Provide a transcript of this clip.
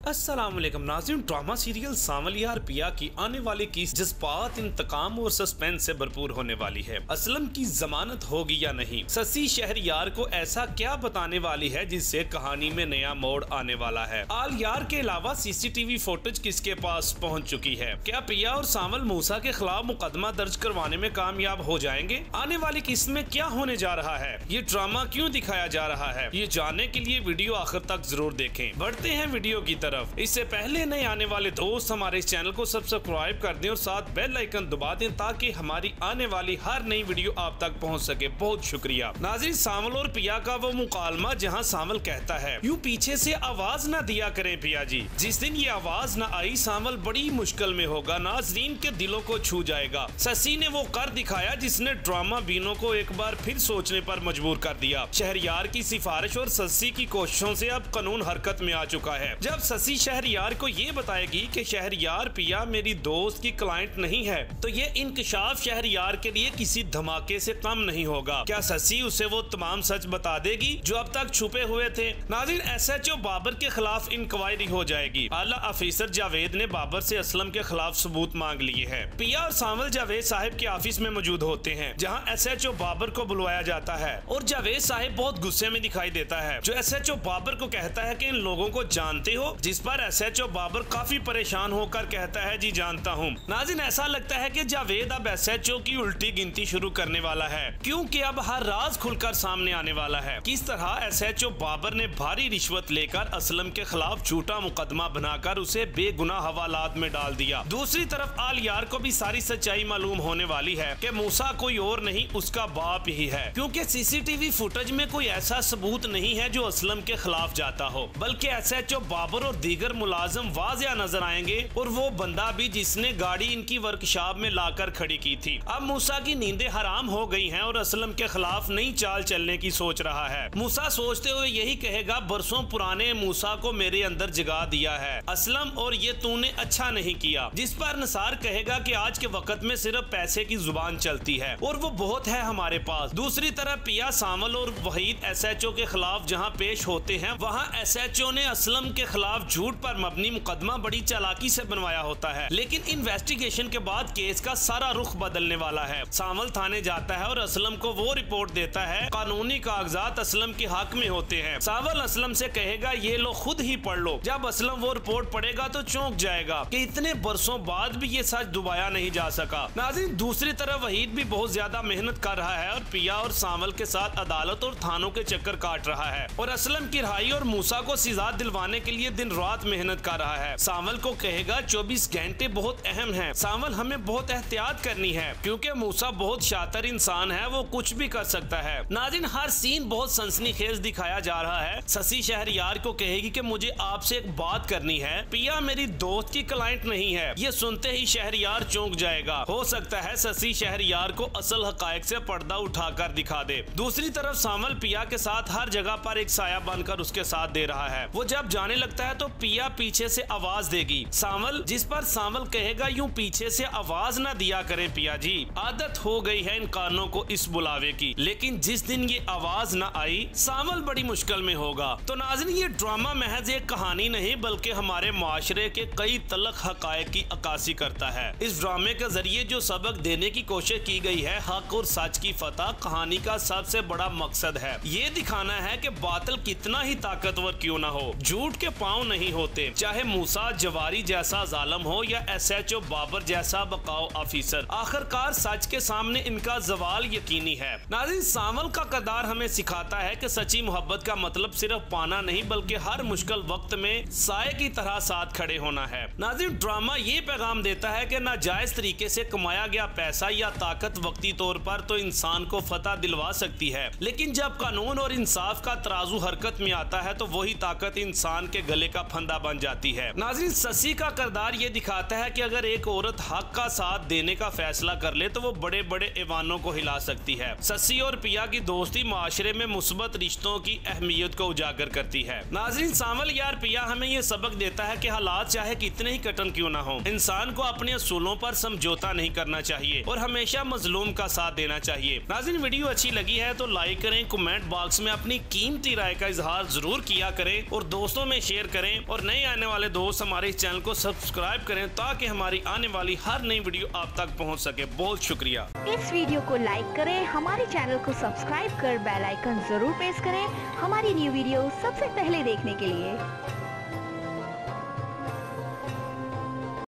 अस्सलाम वालेकुम नाज़रीन। ड्रामा सीरियल सांवल यार पिया की आने वाली केस जज्बात, इंतकाम और सस्पेंस से भरपूर होने वाली है। असलम की जमानत होगी या नहीं, ससी शहरयार को ऐसा क्या बताने वाली है जिससे कहानी में नया मोड़ आने वाला है। आल यार के अलावा सीसीटीवी फुटेज किसके पास पहुंच चुकी है? क्या पिया और सांवल मूसा के खिलाफ मुकदमा दर्ज करवाने में कामयाब हो जाएंगे? आने वाली किस्त में क्या होने जा रहा है? ये ड्रामा क्यों दिखाया जा रहा है? ये जानने के लिए वीडियो आखिर तक जरूर देखें। बढ़ते हैं वीडियो की तरफ। इससे पहले नए आने वाले दोस्त हमारे इस चैनल को सब्सक्राइब कर दें और साथ बेल आइकन दबा दें ताकि हमारी आने वाली हर नई वीडियो आप तक पहुंच सके। बहुत शुक्रिया। नाज़रीन, सांवल और पिया का वो मुकालमा जहां सांवल कहता है यूं पीछे से आवाज न दिया करें पिया जी। जिस दिन ये आवाज न आई सांवल बड़ी मुश्किल में होगा, नाज़रीन के दिलों को छू जाएगा। ससी ने वो कर दिखाया जिसने ड्रामा बीनों को एक बार फिर सोचने पर मजबूर कर दिया। शहरयार की सिफारिश और ससी की कोशिशों से अब कानून हरकत में आ चुका है। जब ससी शहरयार को ये बताएगी कि शहरयार पिया मेरी दोस्त की क्लाइंट नहीं है, तो ये इंकशाफ शहरयार के लिए किसी धमाके से कम नहीं होगा। क्या ससी उसे वो तमाम सच बता देगी जो अब तक छुपे हुए थे? नाज़रीन, एसएचओ बाबर के खिलाफ इंक्वायरी हो जाएगी। आला ऑफिसर जावेद ने बाबर से असलम के खिलाफ सबूत मांग लिए हैं। पिया और सांवल जावेद साहब के ऑफिस में मौजूद होते हैं जहाँ एसएचओ बाबर को बुलवाया जाता है और जावेद साहब बहुत गुस्से में दिखाई देता है, जो एसएचओ बाबर को कहता है कि इन लोगों को जानते हो? जिस पर एसएचओ बाबर काफी परेशान होकर कहता है जी जानता हूँ। नाज़रीन, ऐसा लगता है कि जावेद अब एसएचओ की उल्टी गिनती शुरू करने वाला है, क्योंकि अब हर राज खुलकर सामने आने वाला है। किस तरह एसएचओ बाबर ने भारी रिश्वत लेकर असलम के खिलाफ झूठा मुकदमा बनाकर उसे बेगुनाह हवालात में डाल दिया। दूसरी तरफ आल यार को भी सारी सच्चाई मालूम होने वाली है कि मूसा कोई और नहीं उसका बाप ही है, क्योंकि सीसीटीवी फुटेज में कोई ऐसा सबूत नहीं है जो असलम के खिलाफ जाता हो, बल्कि एसएचओ बाबर और दीगर मुलाजिम वाज़िया नजर आएंगे और वो बंदा भी जिसने गाड़ी इनकी वर्कशॉप में लाकर खड़ी की थी। अब मूसा की नींदें हराम हो गई हैं और असलम के खिलाफ नई चाल चलने की सोच रहा है। मूसा सोचते हुए यही कहेगा, बरसों पुराने मूसा को मेरे अंदर जगा दिया है असलम, और ये तूने अच्छा नहीं किया। जिस पर निसार कहेगा कि आज के वक्त में सिर्फ पैसे की जुबान चलती है और वो बहुत है हमारे पास। दूसरी तरफ पिया, सांवल और वहीद एसएचओ के खिलाफ जहाँ पेश होते हैं, वहाँ एसएचओ ने असलम के खिलाफ झूठ पर मबनी मुकदमा बड़ी चालाकी से बनवाया होता है, लेकिन इन्वेस्टिगेशन के बाद केस का सारा रुख बदलने वाला है। सांवल थाने जाता है और असलम को वो रिपोर्ट देता है, कानूनी कागजात असलम के हक में होते हैं। सांवल असलम से कहेगा ये लो खुद ही पढ़ लो। जब असलम वो रिपोर्ट पढ़ेगा तो चौंक जाएगा कि इतने बरसों बाद भी ये सच दबाया नहीं जा सका। नाज़रीन, दूसरी तरफ वहीद भी बहुत ज्यादा मेहनत कर रहा है और पिया और सांवल के साथ अदालत और थानों के चक्कर काट रहा है और असलम की रिहाई और मूसा को सजा दिलवाने के लिए दिन रात मेहनत कर रहा है। सांवल को कहेगा 24 घंटे बहुत अहम हैं। सांवल हमें बहुत एहतियात करनी है क्योंकि मूसा बहुत शातिर इंसान है, वो कुछ भी कर सकता है। नाज़रीन, हर सीन बहुत सनसनीखेज दिखाया जा रहा है। ससी शहरयार को कहेगी कि मुझे आपसे एक बात करनी है, पिया मेरी दोस्त की क्लाइंट नहीं है। ये सुनते ही शहरयार चौंक जाएगा। हो सकता है ससी शहरयार को असल हकायक से पर्दा उठाकर दिखा दे। दूसरी तरफ सांवल पिया के साथ हर जगह पर एक साया बनकर उसके साथ दे रहा है। वो जब जाने लगता है तो पिया पीछे से आवाज देगी सांवल, जिस पर सांवल कहेगा यूं पीछे से आवाज न दिया करें पिया जी, आदत हो गई है इन कानों को इस बुलावे की। लेकिन जिस दिन ये आवाज न आई सांवल बड़ी मुश्किल में होगा। तो नाज़रीन, ये ड्रामा महज एक कहानी नहीं बल्कि हमारे माशरे के कई तलख हकायक की अक्कासी करता है। इस ड्रामे के जरिए जो सबक देने की कोशिश की गई है, हक और सच की फतह कहानी का सबसे बड़ा मकसद है। ये दिखाना है कि बातिल कितना ही ताकतवर क्यों ना हो, झूठ के पांव नहीं होते, चाहे मूसा जवारी जैसा जालिम हो या एसएचओ बाबर जैसा बकाओ ऑफिसर। आखिरकार सच के सामने इनका जवाल यकीनी है। नाज़रीन, सांवल का किरदार हमें सिखाता है कि सच्ची मोहब्बत का मतलब सिर्फ पाना नहीं बल्कि हर मुश्किल वक्त में साए की तरह साथ खड़े होना है। नाज़रीन, ड्रामा ये पैगाम देता है कि नाजायज तरीके से कमाया गया पैसा या ताकत वक्ती तौर पर तो इंसान को फतह दिलवा सकती है, लेकिन जब कानून और इंसाफ का तराजू हरकत में आता है तो वही ताकत इंसान के गले का फंदा बन जाती है। नाज़रीन, ससी का किरदार ये दिखाता है कि अगर एक औरत हक का साथ देने का फैसला कर ले तो वो बड़े बड़े ऐवानों को हिला सकती है। ससी और पिया की दोस्ती माशरे में मुस्बत रिश्तों की अहमियत को उजागर करती है। नाज़रीन, सांवल यार पिया हमें ये सबक देता है कि हालात चाहे कितने ही कठिन क्यों ना हो, इंसान को अपने असूलों पर समझौता नहीं करना चाहिए और हमेशा मजलूम का साथ देना चाहिए। नाज़रीन, वीडियो अच्छी लगी है तो लाइक करें, कमेंट बॉक्स में अपनी कीमती राय का इजहार जरूर किया करें और दोस्तों में शेयर करें करें और नए आने वाले दोस्त हमारे इस चैनल को सब्सक्राइब करें ताकि हमारी आने वाली हर नई वीडियो आप तक पहुंच सके। बहुत शुक्रिया। इस वीडियो को लाइक करें, हमारे चैनल को सब्सक्राइब कर बेल आइकन जरूर प्रेस करें हमारी न्यू वीडियो सबसे पहले देखने के लिए।